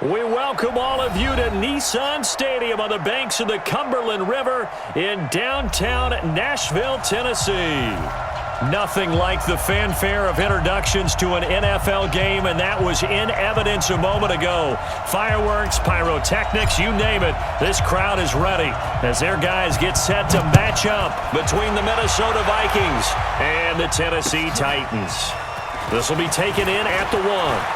We welcome all of you to Nissan Stadium on the banks of the Cumberland River in downtown Nashville, Tennessee. Nothing like the fanfare of introductions to an NFL game, and that was in evidence a moment ago. Fireworks, pyrotechnics, you name it. This crowd is ready as their guys get set to match up between the Minnesota Vikings and the Tennessee Titans. This will be taken in at the 1.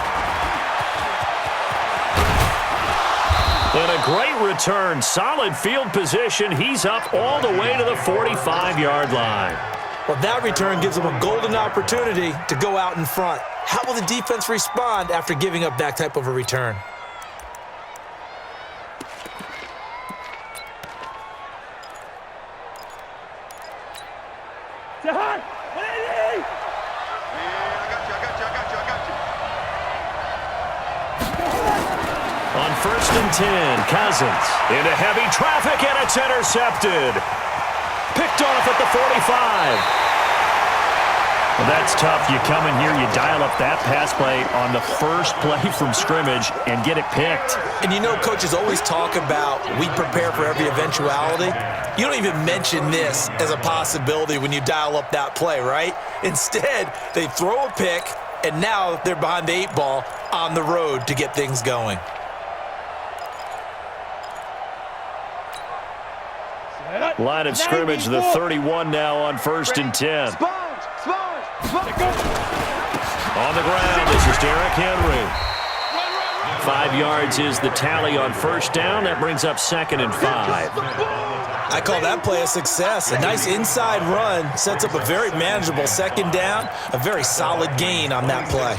And a great return, solid field position. He's up all the way to the 45-yard line. Well, that return gives them a golden opportunity to go out in front. How will the defense respond after giving up that type of a return? On 1st and 10, Cousins into heavy traffic, and it's intercepted. Picked off at the 45. Well, that's tough. You come in here, you dial up that pass play on the first play from scrimmage and get it picked. And you know, coaches always talk about we prepare for every eventuality. You don't even mention this as a possibility when you dial up that play, right? Instead, they throw a pick, and now they're behind the 8 ball on the road to get things going. Line of scrimmage, the 31 now on 1st and 10. On the ground, this is Derrick Henry. 5 yards is the tally on 1st down. That brings up 2nd and 5. I call that play a success. A nice inside run sets up a very manageable 2nd down. A very solid gain on that play.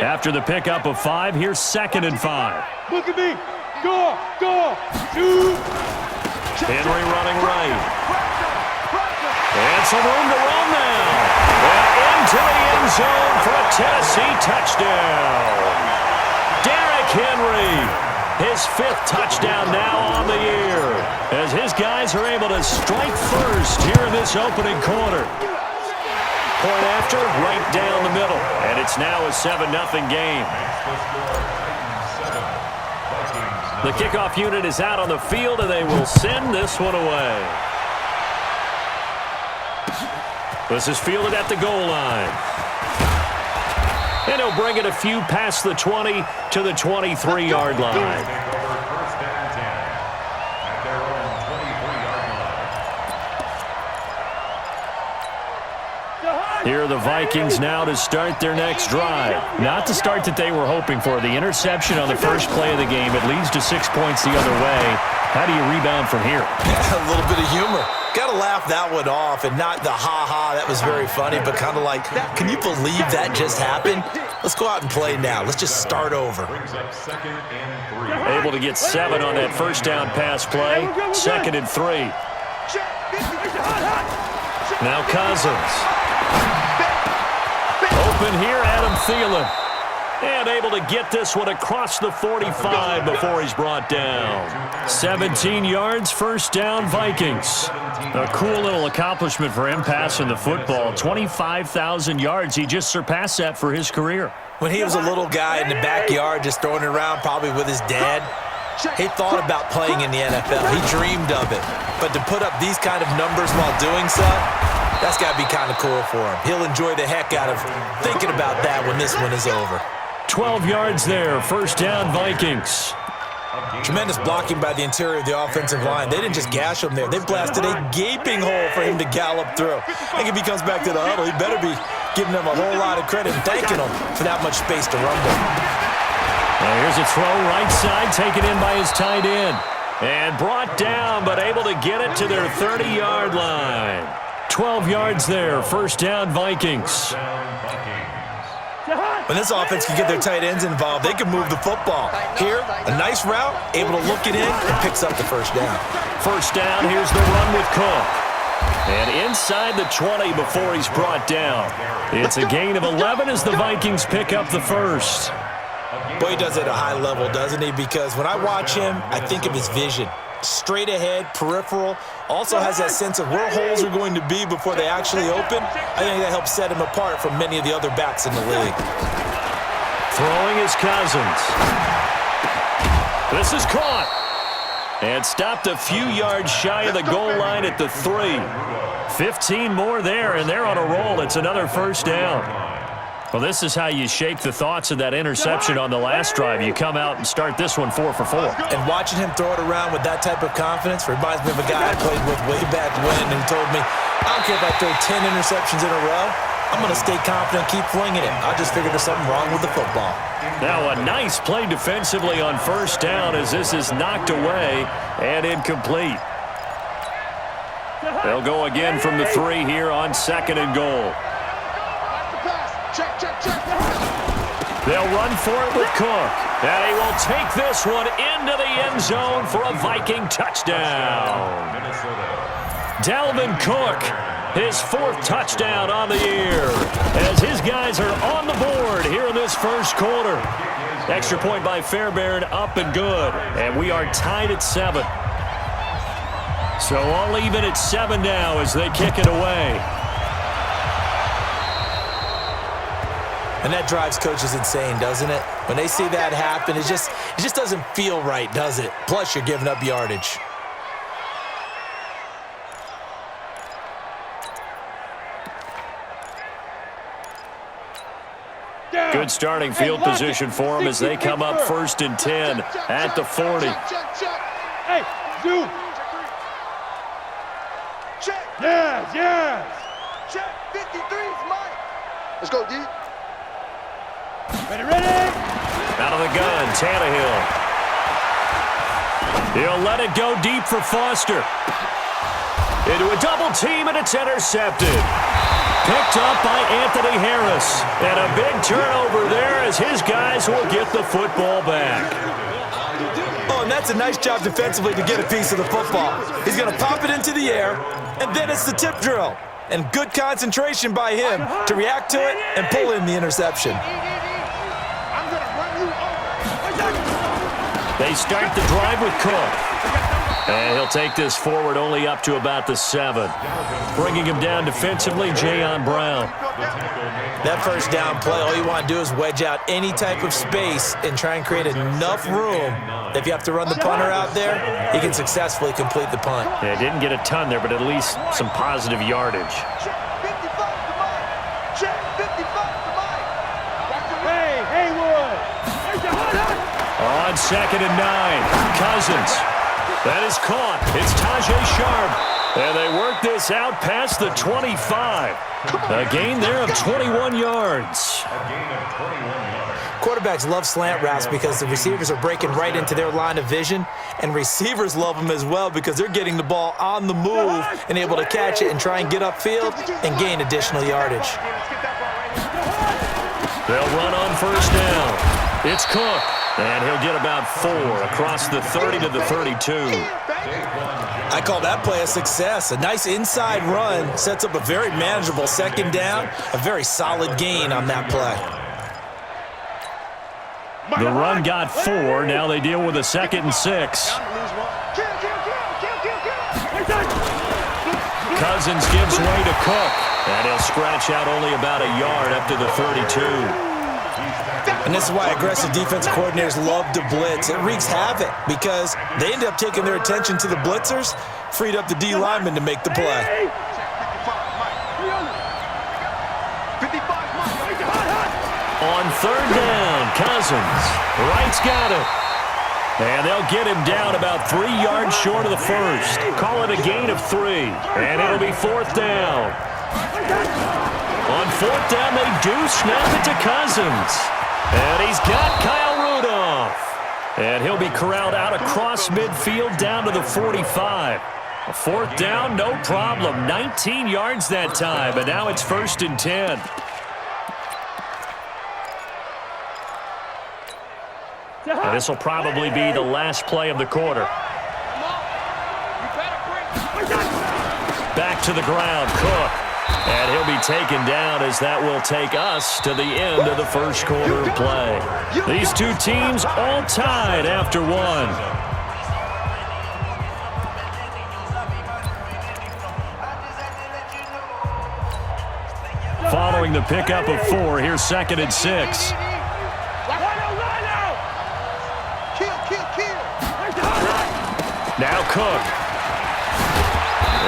After the pickup of 5, here's 2nd and 5. Look at me. Go, shoot. Henry running right. And some room to run now. And into the end zone for a Tennessee touchdown. Derrick Henry, his 5th touchdown now on the year, as his guys are able to strike first here in this opening quarter. Point after, right down the middle. And it's now a 7-0 game. The kickoff unit is out on the field, and they will send this one away. This is fielded at the goal line. And he'll bring it a few past the 20 to the 23-yard line. Here are the Vikings now to start their next drive. Not the start that they were hoping for. The interception on the first play of the game. It leads to 6 points the other way. How do you rebound from here? A little bit of humor. Got to laugh that one off, and not the ha-ha, that was very funny, but kind of like, can you believe that just happened? Let's go out and play now. Let's just start over. Able to get 7 on that first down pass play. 2nd and 3. Now Cousins. Open here, Adam Thielen. And able to get this one across the 45 before he's brought down. 17 yards, 1st down, Vikings. A cool little accomplishment for him passing the football. 25,000 yards. He just surpassed that for his career. When he was a little guy in the backyard just throwing it around probably with his dad, he thought about playing in the NFL. He dreamed of it. But to put up these kind of numbers while doing so, that's got to be kind of cool for him. He'll enjoy the heck out of thinking about that when this one is over. 12 yards there, 1st down, Vikings. Tremendous blocking by the interior of the offensive line. They didn't just gash him there. They blasted a gaping hole for him to gallop through. I think if he comes back to the huddle, he better be giving them a whole lot of credit and thanking them for that much space to rumble. Now here's a throw right side, taken in by his tight end. And brought down, but able to get it to their 30-yard line. 12 yards there, 1st down, Vikings. When this offense can get their tight ends involved, they can move the football. Here, a nice route, able to look it in, and picks up the 1st down. 1st down, here's the run with Cook. And inside the 20 before he's brought down. It's a gain of 11 as the Vikings pick up the 1st. Boy, he does it at a high level, doesn't he? Because when I watch him, I think of his vision. Straight ahead, peripheral, also has that sense of where holes are going to be before they actually open. I think that helps set him apart from many of the other backs in the league. Throwing is Cousins. This is caught. And stopped a few yards shy of the goal line at the 3. 15 more there, and they're on a roll. It's another first down. Well, this is how you shake the thoughts of that interception on the last drive. You come out and start this one 4 for 4. And watching him throw it around with that type of confidence reminds me of a guy I played with way back when who told me, I don't care if I throw 10 interceptions in a row. I'm going to stay confident and keep flinging it. I just figured there's something wrong with the football. Now a nice play defensively on first down as this is knocked away and incomplete. They'll go again from the 3 here on 2nd and goal. They'll run for it with Cook. And he will take this one into the end zone for a Viking touchdown. Dalvin Cook, his 4th touchdown on the year, as his guys are on the board here in this first quarter. Extra point by Fairbairn, up and good. And we are tied at 7. So all even at 7 now as they kick it away. And that drives coaches insane, doesn't it? When they see that happen, it just doesn't feel right, does it? Plus, you're giving up yardage. Good starting field position for them as they come up 1st and 10 at the 40. Hey, zoom. Yes. Check, 53's mine. Let's go, D. Ready. Out of the gun, Tannehill. He'll let it go deep for Foster. Into a double team, and it's intercepted. Picked up by Anthony Harris. And a big turnover there as his guys will get the football back. Oh, and that's a nice job defensively to get a piece of the football. He's going to pop it into the air, and then it's the tip drill. And good concentration by him to react to it and pull in the interception. They start the drive with Cook. And he'll take this forward only up to about the 7. Bringing him down defensively, Jayon Brown. That first down play, all you want to do is wedge out any type of space and try and create enough room. If you have to run the punter out there, he can successfully complete the punt. Yeah, didn't get a ton there, but at least some positive yardage. On 2nd and 9, Cousins. That is caught. It's Tajay Sharp. And they work this out past the 25. A gain there of 21 yards. Quarterbacks love slant routes because the receivers are breaking right into their line of vision, and receivers love them as well because they're getting the ball on the move and able to catch it and try and get upfield and gain additional yardage. They'll run on first down. It's Cook, and he'll get about 4 across the 30 to the 32. I call that play a success. A nice inside run sets up a very manageable 2nd down, a very solid gain on that play. The run got 4. Now they deal with a 2nd and 6. Cousins gives way to Cook, and he'll scratch out only about a yard up to the 32. And this is why aggressive defense coordinators love to blitz. It wreaks havoc because they end up taking their attention to the blitzers, freed up the D lineman to make the play. On 3rd down, Cousins. Wright's got it. And they'll get him down about 3 yards short of the first. Call it a gain of 3. And it'll be 4th down. On 4th down, they do snap it to Cousins. And he's got Kyle Rudolph. And he'll be corralled out across midfield down to the 45. A 4th down, no problem. 19 yards that time. And now it's 1st and 10. And this will probably be the last play of the quarter. Back to the ground, Cook. And he'll be taken down as that will take us to the end of the first quarter of play. These two teams all tied after 1. Following the pickup of 4, here's 2nd and 6. Now Cook.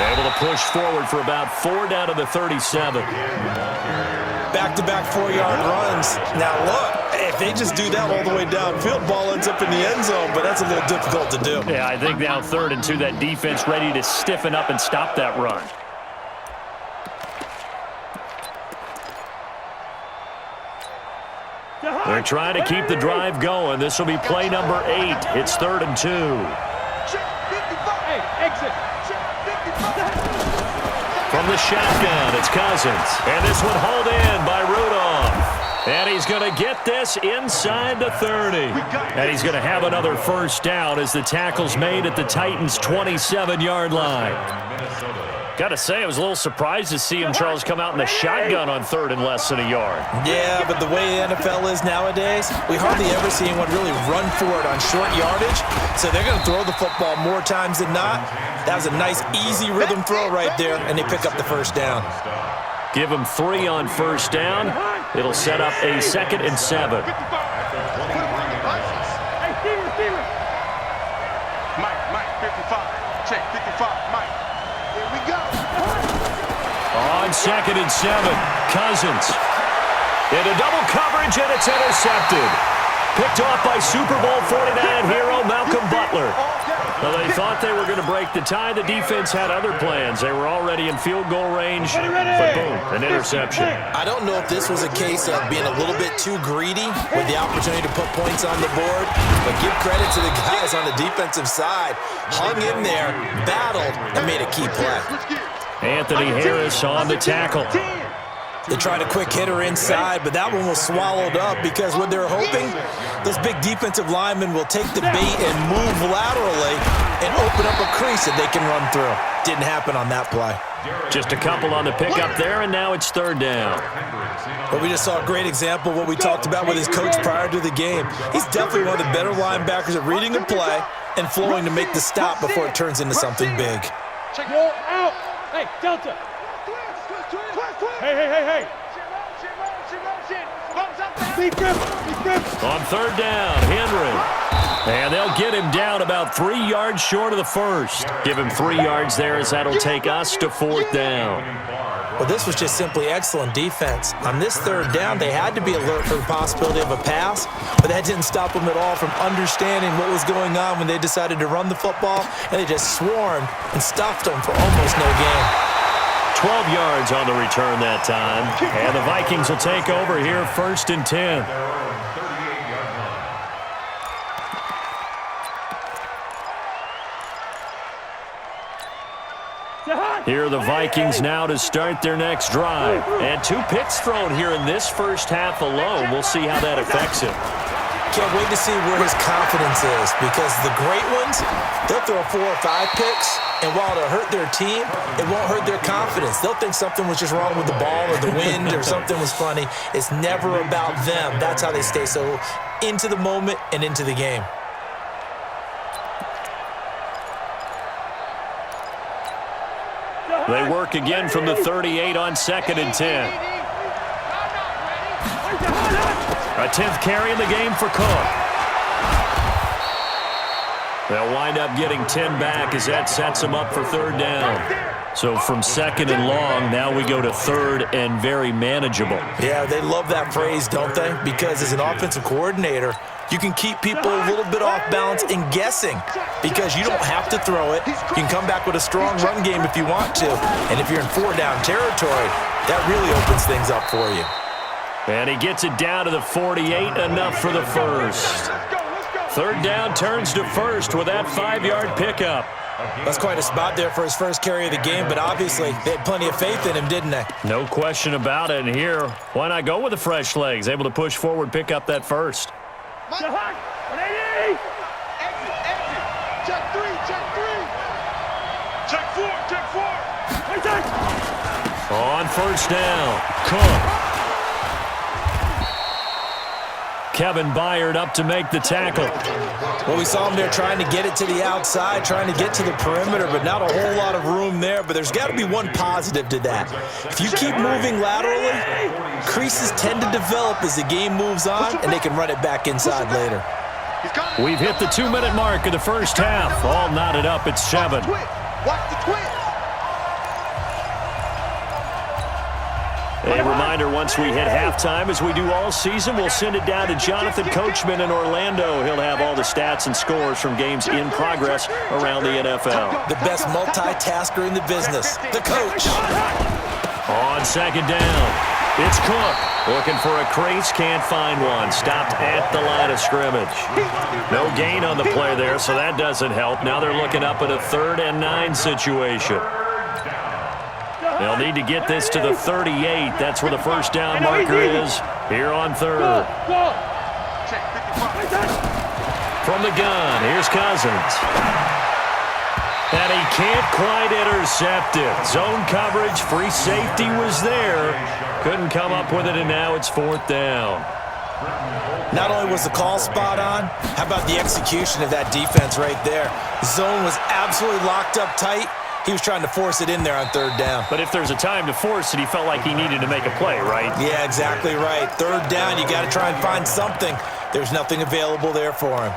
Able to push forward for about 4 down to the 37. Back-to-back 4-yard runs. Now look, if they just do that all the way downfield, ball ends up in the end zone, but that's a little difficult to do. Yeah, I think now 3rd and 2, that defense ready to stiffen up and stop that run. They're trying to keep the drive going. This will be play number 8. It's 3rd and 2. Hey, exit. From the shotgun, it's Cousins. And this one hauled in by Rudolph. And he's going to get this inside the 30. And he's going to have another first down as the tackle's made at the Titans' 27-yard line. Got to say, I was a little surprised to see him, Charles, come out in the shotgun on 3rd and less than a yard. Yeah, but the way the NFL is nowadays, we hardly ever see anyone really run for it on short yardage. So they're going to throw the football more times than not. That was a nice, easy rhythm throw right there, and they pick up the first down. Give him 3 on first down. It'll set up a 2nd and 7. Mike, 55. Check, 55, Mike. Here we go. On 2nd and 7, Cousins. Into double coverage, and it's intercepted. Picked off by Super Bowl 49 hero Malcolm Butler. Well, they thought they were going to break the tie. The defense had other plans. They were already in field goal range, but boom, an interception. I don't know if this was a case of being a little bit too greedy with the opportunity to put points on the board, but give credit to the guys on the defensive side. Hung in there, battled, and made a key play. Anthony Harris on the tackle. They tried a quick hitter inside, but that one was swallowed up because what they're hoping, those big defensive linemen will take the bait and move laterally and open up a crease that they can run through. Didn't happen on that play. Just a couple on the pickup there, and now it's 3rd down. But we just saw a great example of what we talked about with his coach prior to the game. He's definitely one of the better linebackers at reading a play and flowing to make the stop before it turns into something big. Roll out. Hey, Delta. Hey. Deep grip. On 3rd down, Henry. And they'll get him down about 3 yards short of the first. Give him 3 yards there as that'll take us to 4th down. Well, this was just simply excellent defense. On this 3rd down, they had to be alert for the possibility of a pass, but that didn't stop them at all from understanding what was going on when they decided to run the football, and they just swarmed and stuffed them for almost no gain. 12 yards on the return that time. And the Vikings will take over here 1st and 10. Here are the Vikings now to start their next drive. And 2 picks thrown here in this first half alone. We'll see how that affects him. Can't wait to see where his confidence is, because the great ones, they'll throw 4 or 5 picks, and while it'll hurt their team, it won't hurt their confidence. They'll think something was just wrong with the ball or the wind or something was funny. It's never about them. That's how they stay so into the moment and into the game. They work again from the 38 on 2nd and 10. A 10th carry in the game for Cook. They'll wind up getting 10 back as that sets them up for 3rd down. So from 2nd and long, now we go to 3rd and very manageable. Yeah, they love that phrase, don't they? Because as an offensive coordinator, you can keep people a little bit off balance and guessing because you don't have to throw it. You can come back with a strong run game if you want to. And if you're in 4-down territory, that really opens things up for you. And he gets it down to the 48, enough for the first. 3rd down turns to 1st with that 5-yard pickup. That's quite a spot there for his first carry of the game, but obviously they had plenty of faith in him, didn't they? No question about it. And here, why not go with the fresh legs? Able to push forward, pick up that first. Check 3. Check 4. On 1st down, Cook. Kevin Byard up to make the tackle. Well, we saw him there trying to get it to the outside, trying to get to the perimeter, but not a whole lot of room there. But there's got to be one positive to that. If you keep moving laterally, creases tend to develop as the game moves on, and they can run it back inside later. We've hit the 2-minute mark of the first half. All knotted up at 7. Watch the twist. A reminder, once we hit halftime, as we do all season, we'll send it down to Jonathan Coachman in Orlando. He'll have all the stats and scores from games in progress around the NFL. The best multitasker in the business, the coach. On second down, it's Cook. Looking for a crease, can't find one. Stopped at the line of scrimmage. No gain on the play there, so that doesn't help. Now they're looking up at a 3rd and 9 situation. They'll need to get this to the 38. That's where the first down marker is here on 3rd. From the gun, here's Cousins. And he can't quite intercept it. Zone coverage, free safety was there. Couldn't come up with it, and now it's 4th down. Not only was the call spot on, how about the execution of that defense right there? Zone was absolutely locked up tight. He was trying to force it in there on 3rd down. But if there's a time to force it, he felt like he needed to make a play, right? Yeah, exactly right. 3rd down, you got to try and find something. There's nothing available there for him.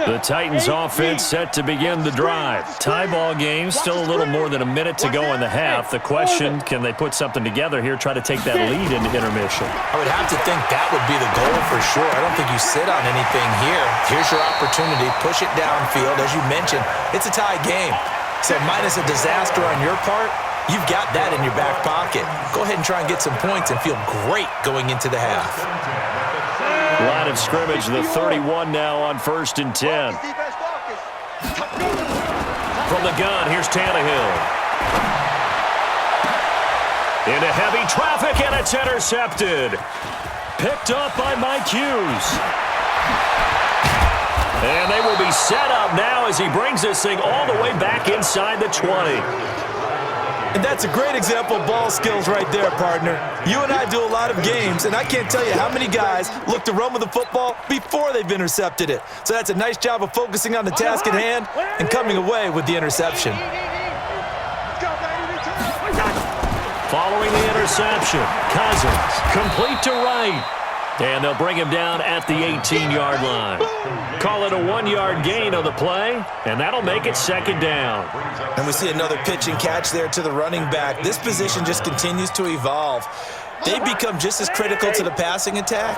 The Titans offense set to begin the drive. Tie ball game, still a little more than a minute to go in the half. The question, can they put something together here, try to take that lead into intermission? I would have to think that would be the goal for sure. I don't think you sit on anything here. Here's your opportunity. Push it downfield. As you mentioned, it's a tie game. So minus a disaster on your part, you've got that in your back pocket. Go ahead and try and get some points and feel great going into the half. Line of scrimmage, the 31 now on 1st and 10. From the gun, here's Tannehill. Into heavy traffic, and it's intercepted. Picked up by Mike Hughes. And they will be set up now as he brings this thing all the way back inside the 20. And that's a great example of ball skills right there, partner. You and I do a lot of games, and I can't tell you how many guys look to run with the football before they've intercepted it. So that's a nice job of focusing on the task at hand and coming away with the interception. Following the interception, Cousins, complete to right. And they'll bring him down at the 18-yard line. Call it a 1-yard gain on the play, and that'll make it 2nd down. And we see another pitch and catch there to the running back. This position just continues to evolve. They become just as critical to the passing attack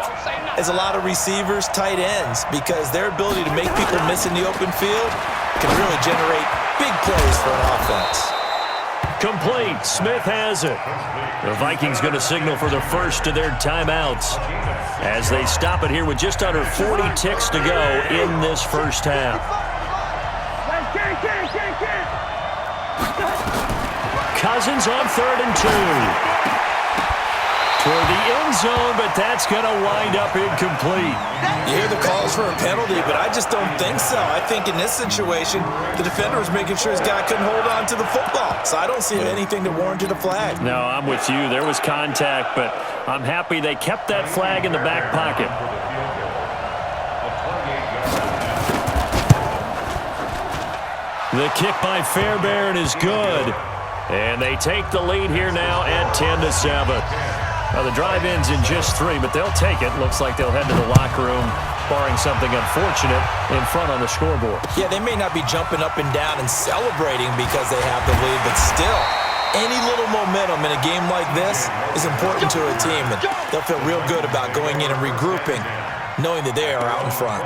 as a lot of receivers, tight ends, because their ability to make people miss in the open field can really generate big plays for an offense. Complete. Smith has it. The Vikings going to signal for the first of their timeouts as they stop it here with just under 40 ticks to go in this first half. Cousins on 3rd and 2. Toward the end zone, but that's going to wind up incomplete. You hear the calls for a penalty, but I just don't think so. I think in this situation, the defender was making sure his guy couldn't hold on to the football. So I don't see anything that warranted a flag. No, I'm with you. There was contact, but I'm happy they kept that flag in the back pocket. The kick by Fairbairn is good. And they take the lead here now at 10-7. Well, the drive ends in just 3, but they'll take it. Looks like they'll head to the locker room, barring something unfortunate, in front on the scoreboard. Yeah, they may not be jumping up and down and celebrating because they have the lead, but still, any little momentum in a game like this is important to a team, and they'll feel real good about going in and regrouping, knowing that they are out in front.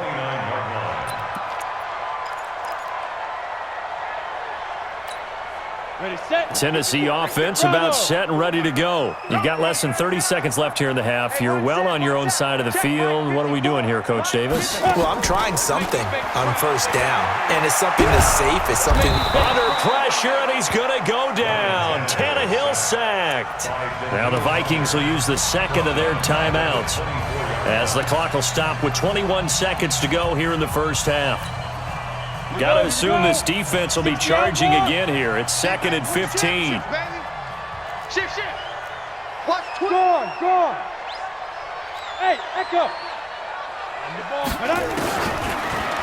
Tennessee offense about set and ready to go. You've got less than 30 seconds left here in the half. You're well on your own side of the field. What are we doing here, Coach Davis? Well, I'm trying something on 1st down, and it's something that's safe. It's something under pressure, and he's going to go down. Tannehill sacked. Now the Vikings will use the 2nd of their timeouts as the clock will stop with 21 seconds to go here in the first half. Got to assume this defense will be charging again here. It's 2nd and 15. Shift. Watch. Go on. Hey, echo.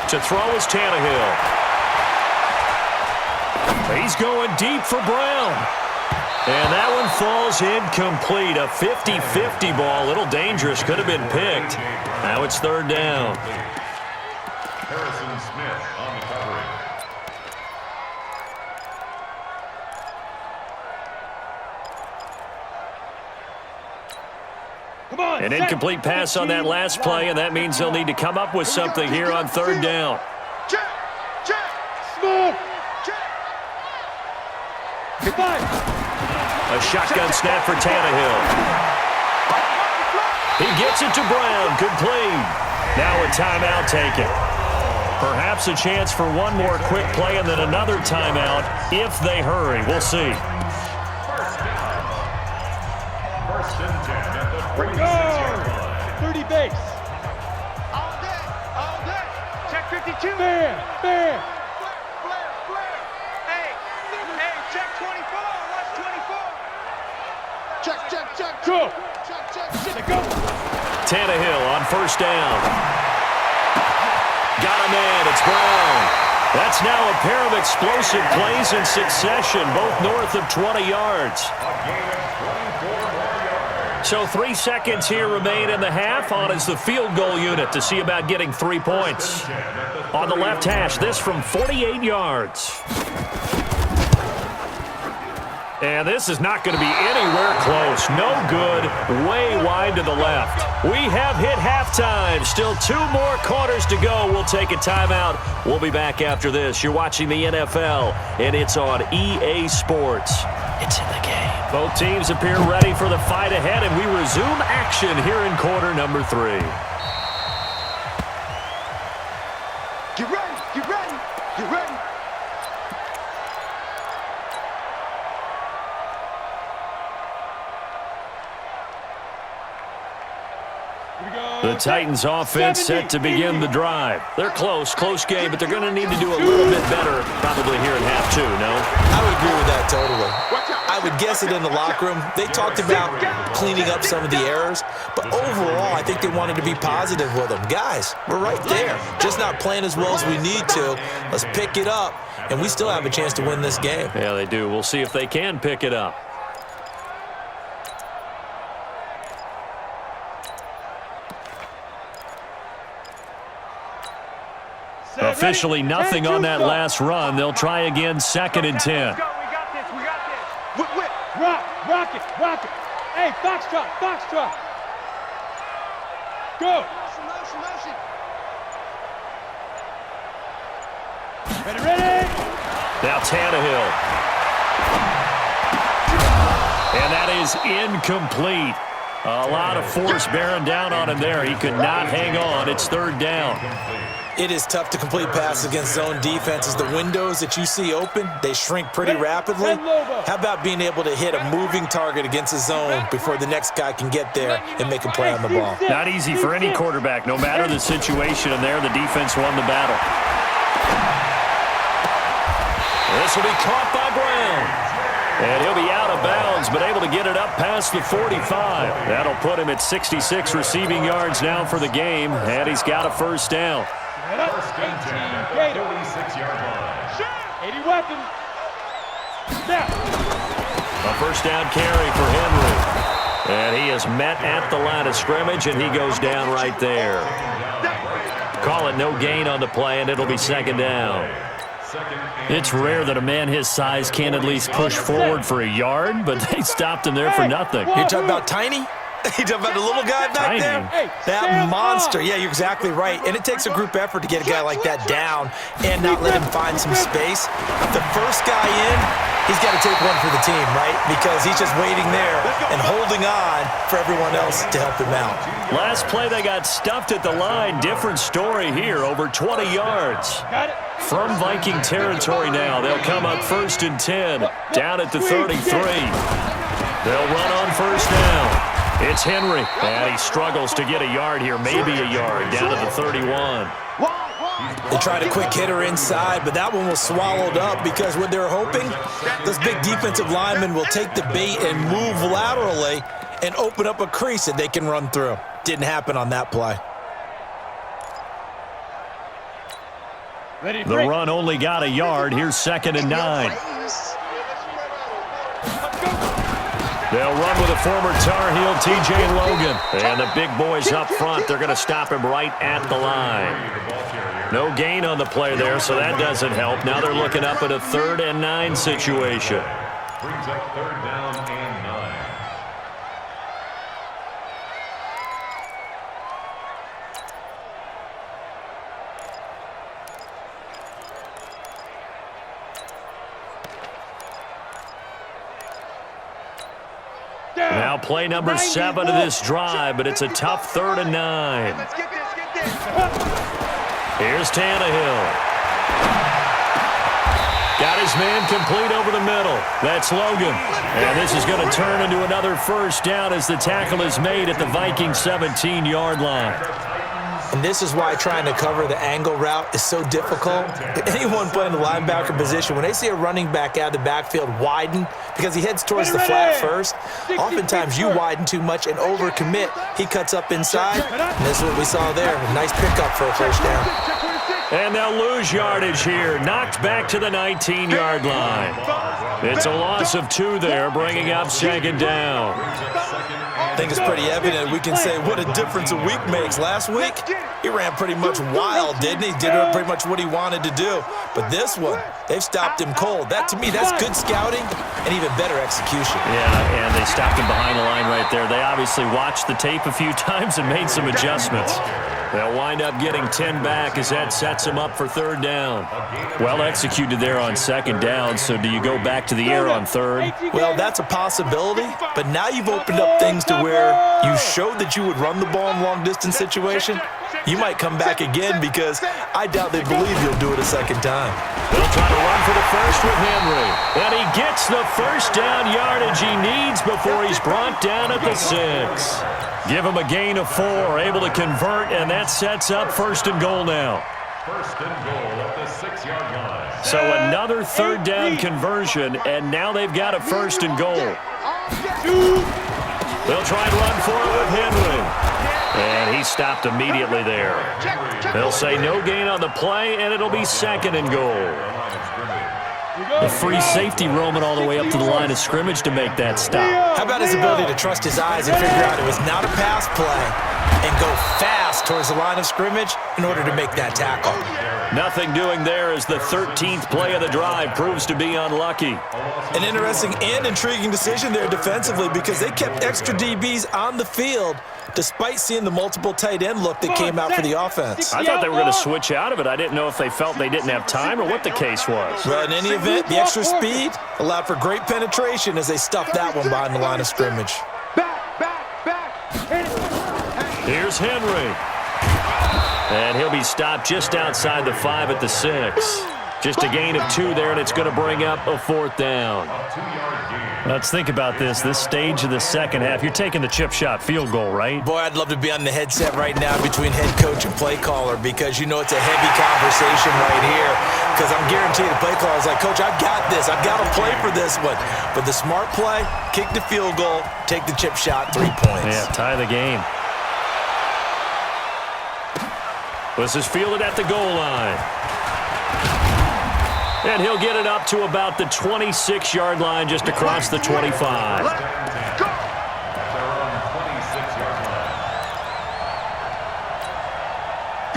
To throw is Tannehill. He's going deep for Brown. And that one falls incomplete. A 50-50 ball. A little dangerous. Could have been picked. Now it's third down. Harrison Smith on the covering. An incomplete pass on that last play, and that means they'll need to come up with something here on third down. A shotgun snap for Tannehill. He gets it to Brown. Complete. Now a timeout taken. Perhaps a chance for one more quick play and then another timeout if they hurry. We'll see. First and 10 at the 46-yard line. 30 base. All day, all day. Check 52. Fair. Flare. Hey, check 24. Watch 24. Check. Go. Check. Go. Tannehill on first down. Got a man. It's Brown. That's now a pair of explosive plays in succession, both north of 20 yards. So 3 seconds here remain in the half. On is the field goal unit to see about getting 3 points. On the left hash, this from 48 yards. And this is not going to be anywhere close. No good. Way wide to the left. We have hit halftime. Still 2 more quarters to go. We'll take a timeout. We'll be back after this. You're watching the NFL, and it's on EA Sports. It's in the game. Both teams appear ready for the fight ahead, and we resume action here in quarter number 3. Get ready. The Titans offense set to begin the drive. They're close game, but they're going to need to do a little bit better probably here in half 2, no? I would agree with that totally. I would guess it in the locker room. They talked about cleaning up some of the errors, but overall, I think they wanted to be positive with them. Guys, we're right there. Just not playing as well as we need to. Let's pick it up, and we still have a chance to win this game. Yeah, they do. We'll see if they can pick it up. Officially nothing on that last run. They'll try again, 2nd and 10. We got this. Whip. Rock it. Hey, Foxtrot. Go. Motion. Ready. Now Tannehill. And that is incomplete. A lot of force bearing down on him there. He could not hang on. It's third down. It is tough to complete passes against zone defenses. The windows that you see open, they shrink pretty rapidly. How about being able to hit a moving target against a zone before the next guy can get there and make a play on the ball? Not easy for any quarterback. No matter the situation in there, the defense won the battle. This will be caught by Brown. And he'll be out of bounds, but able to get it up past the 45. That'll put him at 66 receiving yards now for the game, and he's got a first down. First and 10 at the 46-yard line. 80 weapons. Snap. A first down carry for Henry. And he is met at the line of scrimmage, and he goes down right there. Call it no gain on the play, and it'll be 2nd down. It's rare that a man his size can at least push forward for a yard, but they stopped him there for nothing. You're talking about Tiny? You talking about the little guy back there? That monster. Yeah, you're exactly right. And it takes a group effort to get a guy like that down and not let him find some space. The first guy in, he's got to take one for the team, right? Because he's just waiting there and holding on for everyone else to help him out. Last play, they got stuffed at the line. Different story here, over 20 yards. From Viking territory now, they'll come up 1st and 10, down at the 33. They'll run on first down. It's Henry, and he struggles to get a yard here, maybe a yard, down to the 31. They tried a quick hitter inside, but that one was swallowed up because what they're hoping, those big defensive linemen will take the bait and move laterally and open up a crease that they can run through. Didn't happen on that play. The run only got a yard. Here's 2nd and 9. They'll run with a former Tar Heel, T.J. Logan. And the big boys up front, they're going to stop him right at the line. No gain on the play there, so that doesn't help. Now they're looking up at a 3rd and 9 situation. Brings up 3rd down and 9. Now play number 7 of this drive, but it's a tough 3rd and 9. Let's get this, get this. Here's Tannehill. Got his man complete over the middle. That's Logan. And this is going to turn into another 1st down as the tackle is made at the Vikings 17-yard line. And this is why trying to cover the angle route is so difficult. Anyone playing the linebacker position, when they see a running back out of the backfield widen because he heads towards the flat first, oftentimes you widen too much and overcommit. He cuts up inside, and this is what we saw there. A nice pickup for a 1st down. And they'll lose yardage here. Knocked back to the 19-yard line. It's a loss of 2 there, bringing up 2nd down. I think it's pretty evident. We can say what a difference a week makes. Last week, he ran pretty much wild, didn't he? Did pretty much what he wanted to do. But this one, they've stopped him cold. That, to me, that's good scouting and even better execution. Yeah, and they stopped him behind the line right there. They obviously watched the tape a few times and made some adjustments. They'll wind up getting 10 back as that sets them up for 3rd down. Well executed there on 2nd down, so do you go back to the air on 3rd? Well, that's a possibility, but now you've opened up things to where you showed that you would run the ball in long-distance situation. You might come back again because I doubt they believe you'll do it a 2nd time. They'll try to run for the 1st with Henry. And he gets the 1st down yardage he needs before he's brought down at the 6. Give him a gain of 4, able to convert, and that sets up 1st and goal now. 1st and goal at the 6-yard line. So another 3rd down conversion, and now they've got a 1st and goal. They'll try and run for it with Henry. And he stopped immediately there. They'll say no gain on the play, and it'll be 2nd and goal. A free safety roaming all the way up to the line of scrimmage to make that stop. How about his ability to trust his eyes and figure out it was not a pass play and go fast towards the line of scrimmage in order to make that tackle? Nothing doing there as the 13th play of the drive proves to be unlucky. An interesting and intriguing decision there defensively because they kept extra DBs on the field despite seeing the multiple tight end look that came out for the offense. I thought they were going to switch out of it. I didn't know if they felt they didn't have time or what the case was. Well, in any event, the extra speed allowed for great penetration as they stuffed that one behind the line of scrimmage. Here's Henry. And he'll be stopped just outside the 5 at the 6. Just a gain of 2 there, and it's going to bring up a 4th down. Let's think about this stage of the 2nd half. You're taking the chip shot field goal, right? Boy, I'd love to be on the headset right now between head coach and play caller because you know it's a heavy conversation right here because I'm guaranteed the play caller is like, Coach, I've got this. I've got to play for this one. But the smart play, kick the field goal, take the chip shot, 3 points. Yeah, tie the game. This is fielded at the goal line. And he'll get it up to about the 26-yard line just across the 25.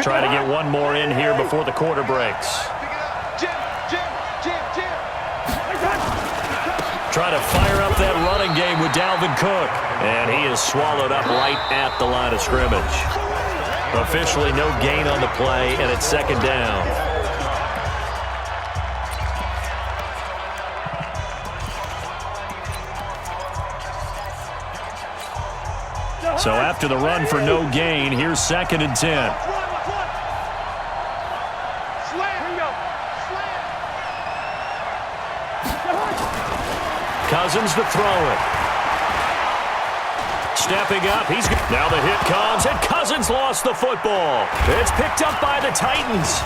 Try to get one more in here before the quarter breaks. Try to fire up that running game with Dalvin Cook. And he is swallowed up right at the line of scrimmage. Officially no gain on the play, and it's 2nd down. So after the run for no gain, here's 2nd and 10. Cousins to throw it. Stepping up, now the hit comes, and Cousins lost the football. It's picked up by the Titans.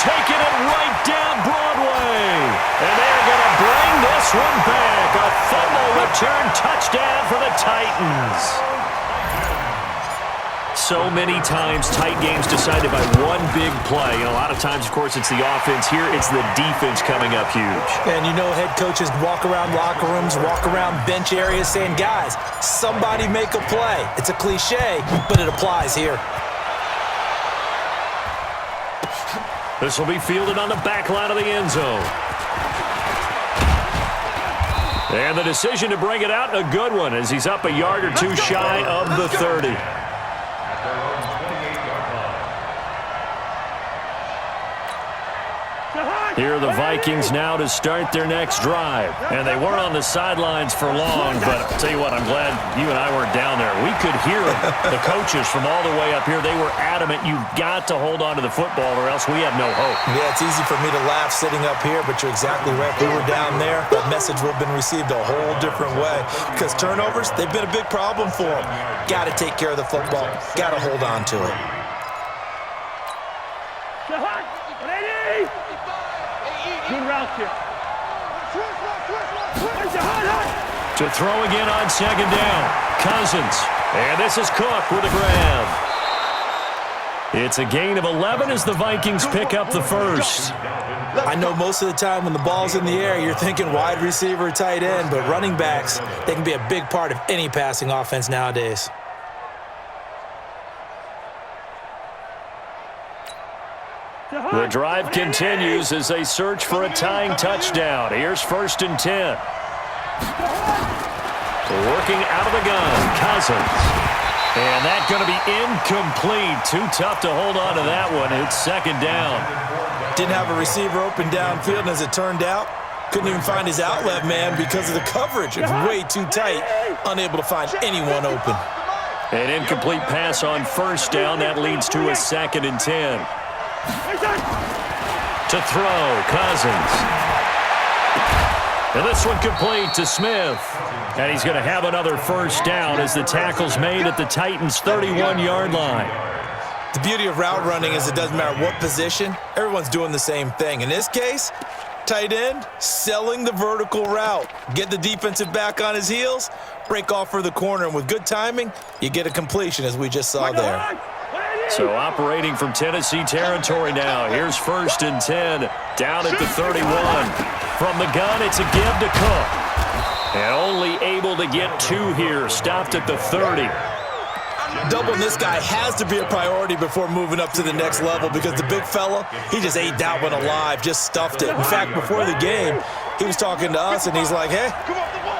Taking it right down Broadway. And they're going to bring this one back. A fumble return touchdown for the Titans. so many times, tight games decided by one big play. A lot of times, of course, it's the offense. Here, it's the defense coming up huge. And you know head coaches walk around locker rooms, walk around bench areas saying, guys, somebody make a play. It's a cliche, but it applies here. This will be fielded on the back line of the end zone. And the decision to bring it out, a good one, as he's up a yard or two shy of the 30. Here are the Vikings now to start their next drive. And they weren't on the sidelines for long, but I'll tell you what, I'm glad you and I weren't down there. We could hear them. The coaches from all the way up here, they were adamant, you've got to hold on to the football or else we have no hope. Yeah, it's easy for me to laugh sitting up here, but you're exactly right. If we were down there, that message would have been received a whole different way. Because turnovers, they've been a big problem for them. Got to take care of the football. Got to hold on to it. Good route here. To throw again on second down. Cousins. And this is Cook with a grab. It's a gain of 11 as the Vikings pick up the first. I know most of the time when the ball's in the air, you're thinking wide receiver, tight end, but running backs, they can be a big part of any passing offense nowadays. The drive continues as they search for a tying touchdown. Here's 1st and 10. Working out of the gun, Cousins. And that's going to be incomplete. Too tough to hold on to that one. It's 2nd down. Didn't have a receiver open downfield, and as it turned out, couldn't even find his outlet man because of the coverage. It's way too tight, unable to find anyone open. An incomplete pass on 1st down. That leads to a 2nd and 10. To throw, Cousins. And this one complete to Smith. And he's going to have another 1st down as the tackle's made at the Titans' 31-yard line. The beauty of route running is it doesn't matter what position, everyone's doing the same thing. In this case, tight end, selling the vertical route. Get the defensive back on his heels, break off for the corner, and with good timing, you get a completion as we just saw there. So operating from Tennessee territory now. Here's 1st and 10 down at the 31. From the gun, it's a give to Cook. And only able to get 2 here. Stopped at the 30. Doubling this guy has to be a priority before moving up to the next level because the big fella, he just ate that one alive, just stuffed it. In fact, before the game, he was talking to us, and he's like, hey,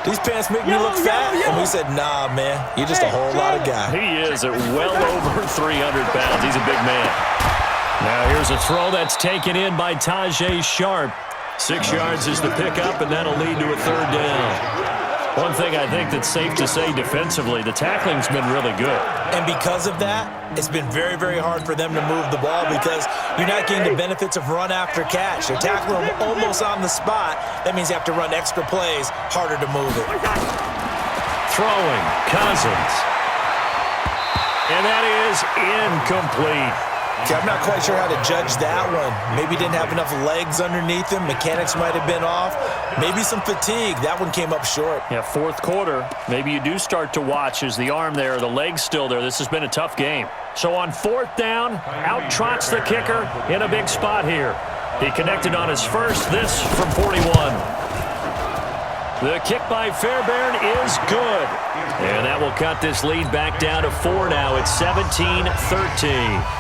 these pants make me look fat. And we said, nah, man, you're just a whole lot of guy. He is at well over 300 pounds. He's a big man. Now here's a throw that's taken in by Tajay Sharp. 6 yards is the pickup, and that'll lead to a 3rd down. One thing I think that's safe to say defensively, the tackling's been really good. And because of that, it's been very, very hard for them to move the ball because you're not getting the benefits of run after catch. They're tackling them almost on the spot. That means you have to run extra plays, harder to move it. Throwing, Cousins. And that is incomplete. Okay, I'm not quite sure how to judge that one. Maybe didn't have enough legs underneath him. Mechanics might have been off. Maybe some fatigue. That one came up short. Yeah, 4th quarter. Maybe you do start to watch as the arm there, the leg's still there. This has been a tough game. So on 4th down, out trots the kicker in a big spot here. He connected on his first, this from 41. The kick by Fairbairn is good. And that will cut this lead back down to 4 now. It's 17-13.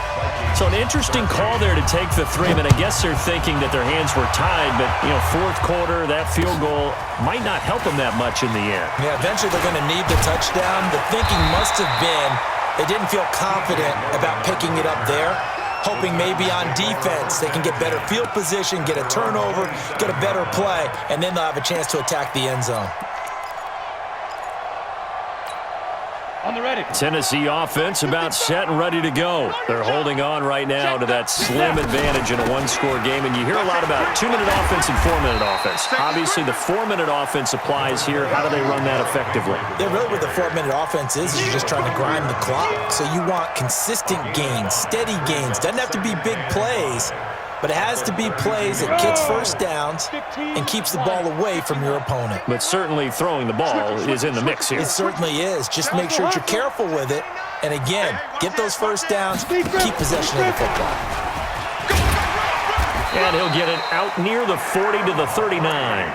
So an interesting call there to take the 3. I mean, I guess they're thinking that their hands were tied, but, 4th quarter, that field goal might not help them that much in the end. Yeah, eventually they're going to need the touchdown. The thinking must have been they didn't feel confident about picking it up there, hoping maybe on defense they can get better field position, get a turnover, get a better play, and then they'll have a chance to attack the end zone. On the ready. Tennessee offense about set and ready to go. They're holding on right now to that slim advantage in a 1-score game, and you hear a lot about 2-minute offense and 4-minute offense. Obviously, the 4-minute offense applies here. How do they run that effectively? Yeah, really what the 4-minute offense is you're just trying to grind the clock. So you want consistent gains, steady gains. Doesn't have to be big plays, but it has to be plays that gets first downs and keeps the ball away from your opponent. But certainly throwing the ball is in the mix here. It certainly is. Just make sure that you're careful with it. And again, get those first downs, keep possession of the football. And he'll get it out near the 40 to the 39.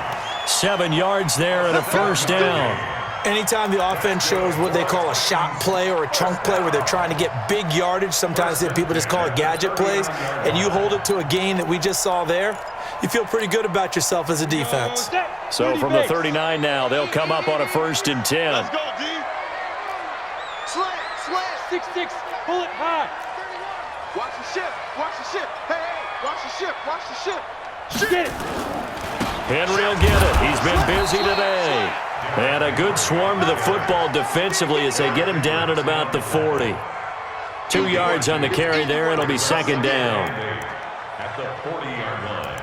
7 yards there and a first down. Anytime the offense shows what they call a shot play or a chunk play where they're trying to get big yardage, sometimes people just call it gadget plays, and you hold it to a gain that we just saw there, you feel pretty good about yourself as a defense. So from the 39 now, they'll come up on a 1st and 10. Let's go, D. Slant. 6-6. Pull it high. Watch the shift. Watch the shift. Hey, watch the shift. Watch the shift. Get it. Henry will get it. He's been busy today. And a good swarm to the football defensively as they get him down at about the 40. 2 yards on the carry there. It'll be 2nd down. At the 40-yard line.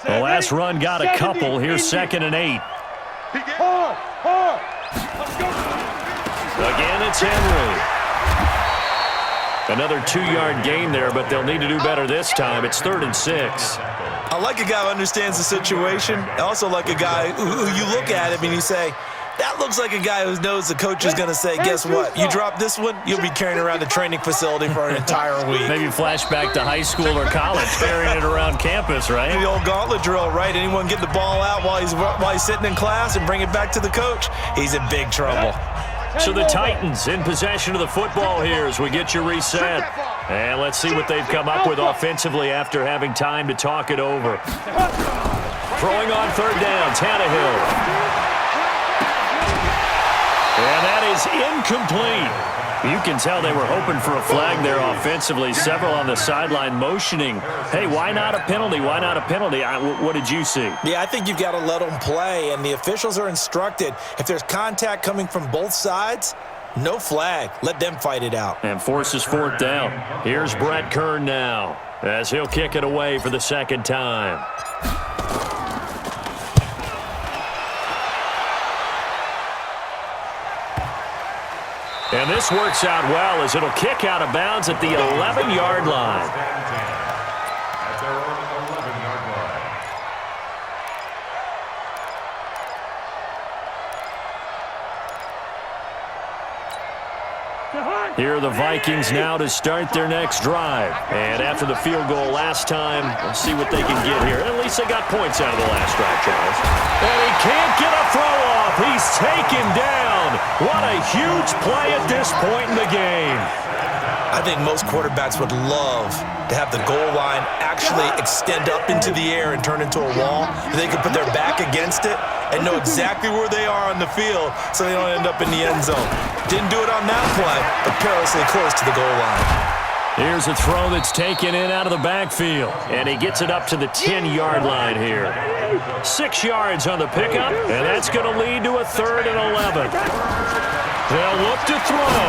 The last run got a couple. Here's 2nd and 8. Hard. Let's go. Again, it's Henry. Another 2-yard gain there, but they'll need to do better this time. It's 3rd and 6. I like a guy who understands the situation. I also like a guy who you look at him and you say, that looks like a guy who knows the coach is going to say, guess what? You drop this one, you'll be carrying around the training facility for an entire week. Maybe flashback to high school or college, carrying it around campus, right? The old gauntlet drill, right? Anyone get the ball out while he's sitting in class and bring it back to the coach, he's in big trouble. So the Titans in possession of the football here as we get you reset. And let's see what they've come up with offensively after having time to talk it over. Throwing on 3rd down, Tannehill. And that is incomplete. You can tell they were hoping for a flag there offensively. Several on the sideline motioning, hey, why not a penalty? Why not a penalty? What did you see? Yeah, I think you've got to let them play, and the officials are instructed. If there's contact coming from both sides, no flag. Let them fight it out. And forces 4th down. Here's Brett Kern now as he'll kick it away for the 2nd time. And this works out well as it'll kick out of bounds at the 11-yard line. At their own 11-yard line. Here are the Vikings now to start their next drive. And after the field goal last time, we'll see what they can get here. At least they got points out of the last drive, Charles. And he can't get a throw off. He's taken down. What a huge play at this point in the game. I think most quarterbacks would love to have the goal line actually extend up into the air and turn into a wall. They can put their back against it and know exactly where they are on the field so they don't end up in the end zone. Didn't do it on that play, but perilously close to the goal line. Here's a throw that's taken in out of the backfield, and he gets it up to the 10-yard line here. 6 yards on the pickup, and that's going to lead to a 3rd and 11. They'll look to throw.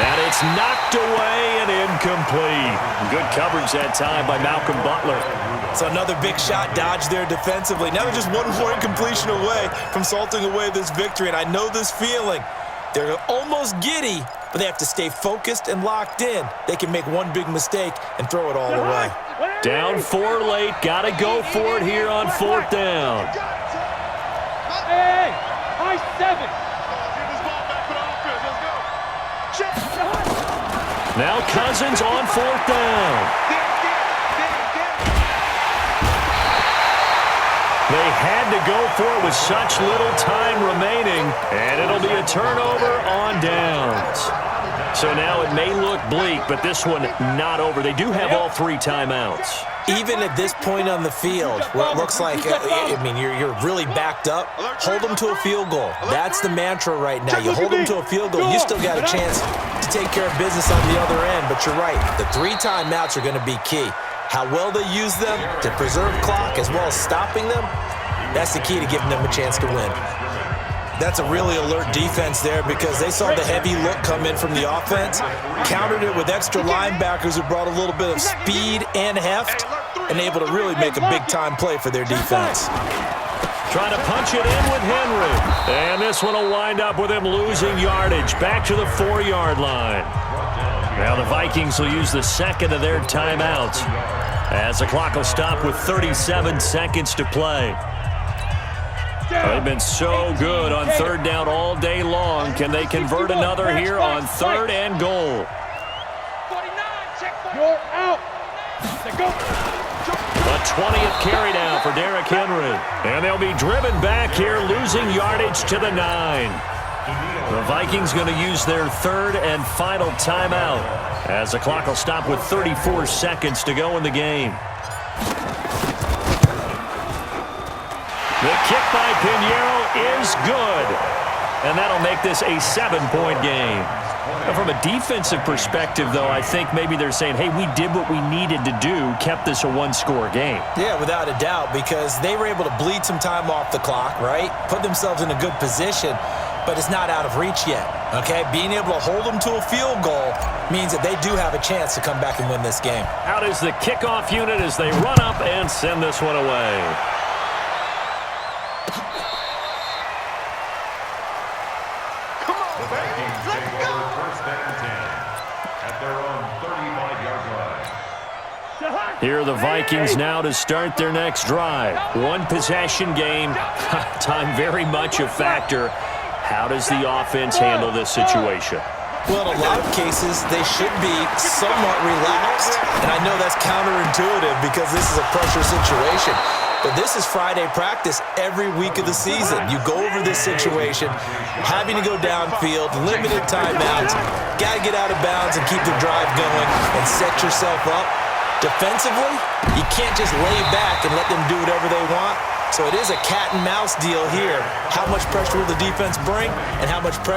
And it's knocked away and incomplete. Good coverage that time by Malcolm Butler. So another big shot dodged there defensively. Now they're just 1 more incompletion away from salting away this victory. And I know this feeling. They're almost giddy, but they have to stay focused and locked in. They can make one big mistake and throw it all away. Down 4 late. Got to go for it here on 4th down. Hey, high 7. Get this ball back for the offense. Let's go. Now Cousins on 4th down. They had to go for it with such little time remaining, and it'll be a turnover on downs. So now it may look bleak, but this one not over. They do have all 3 timeouts. Even at this point on the field, where it looks like, you're really backed up, hold them to a field goal. That's the mantra right now. You hold them to a field goal, you still got a chance to take care of business on the other end. But you're right, the 3 timeouts are going to be key. How well they use them to preserve clock as well as stopping them, that's the key to giving them a chance to win. That's a really alert defense there because they saw the heavy look come in from the offense, countered it with extra linebackers who brought a little bit of speed and heft, and able to really make a big-time play for their defense. trying to punch it in with Henry. And this one will wind up with him losing yardage. Back to the 4-yard line. Now the Vikings will use the second of their timeouts as the clock will stop with 37 seconds to play. They've been so good on third down all day long. Can they convert another here on third and goal? You're out. Go. A 20th carry down for Derrick Henry. And they'll be driven back here, losing yardage to the 9. The Vikings going to use their third and final timeout as the clock will stop with 34 seconds to go in the game. The kick by Pinheiro is good. And that'll make this a 7-point game. Now, from a defensive perspective, though, I think maybe they're saying, hey, we did what we needed to do, kept this a one-score game. Yeah, without a doubt, because they were able to bleed some time off the clock, right? Put themselves in a good position, but it's not out of reach yet, okay? Being able to hold them to a field goal means that they do have a chance to come back and win this game. Out is the kickoff unit as they run up and send this one away. The Vikings take over first and 10 at their own 35-yard line. Here are the Vikings now to start their next drive. One possession game. Time very much a factor. How does the offense handle this situation? Well, in a lot of cases, they should be somewhat relaxed. And I know that's counterintuitive because this is a pressure situation. But this is Friday practice every week of the season. You go over this situation, having to go downfield, limited timeouts, got to get out of bounds and keep the drive going and set yourself up. Defensively, you can't just lay back and let them do whatever they want. So it is a cat and mouse deal here. How much pressure will the defense bring and how much pressure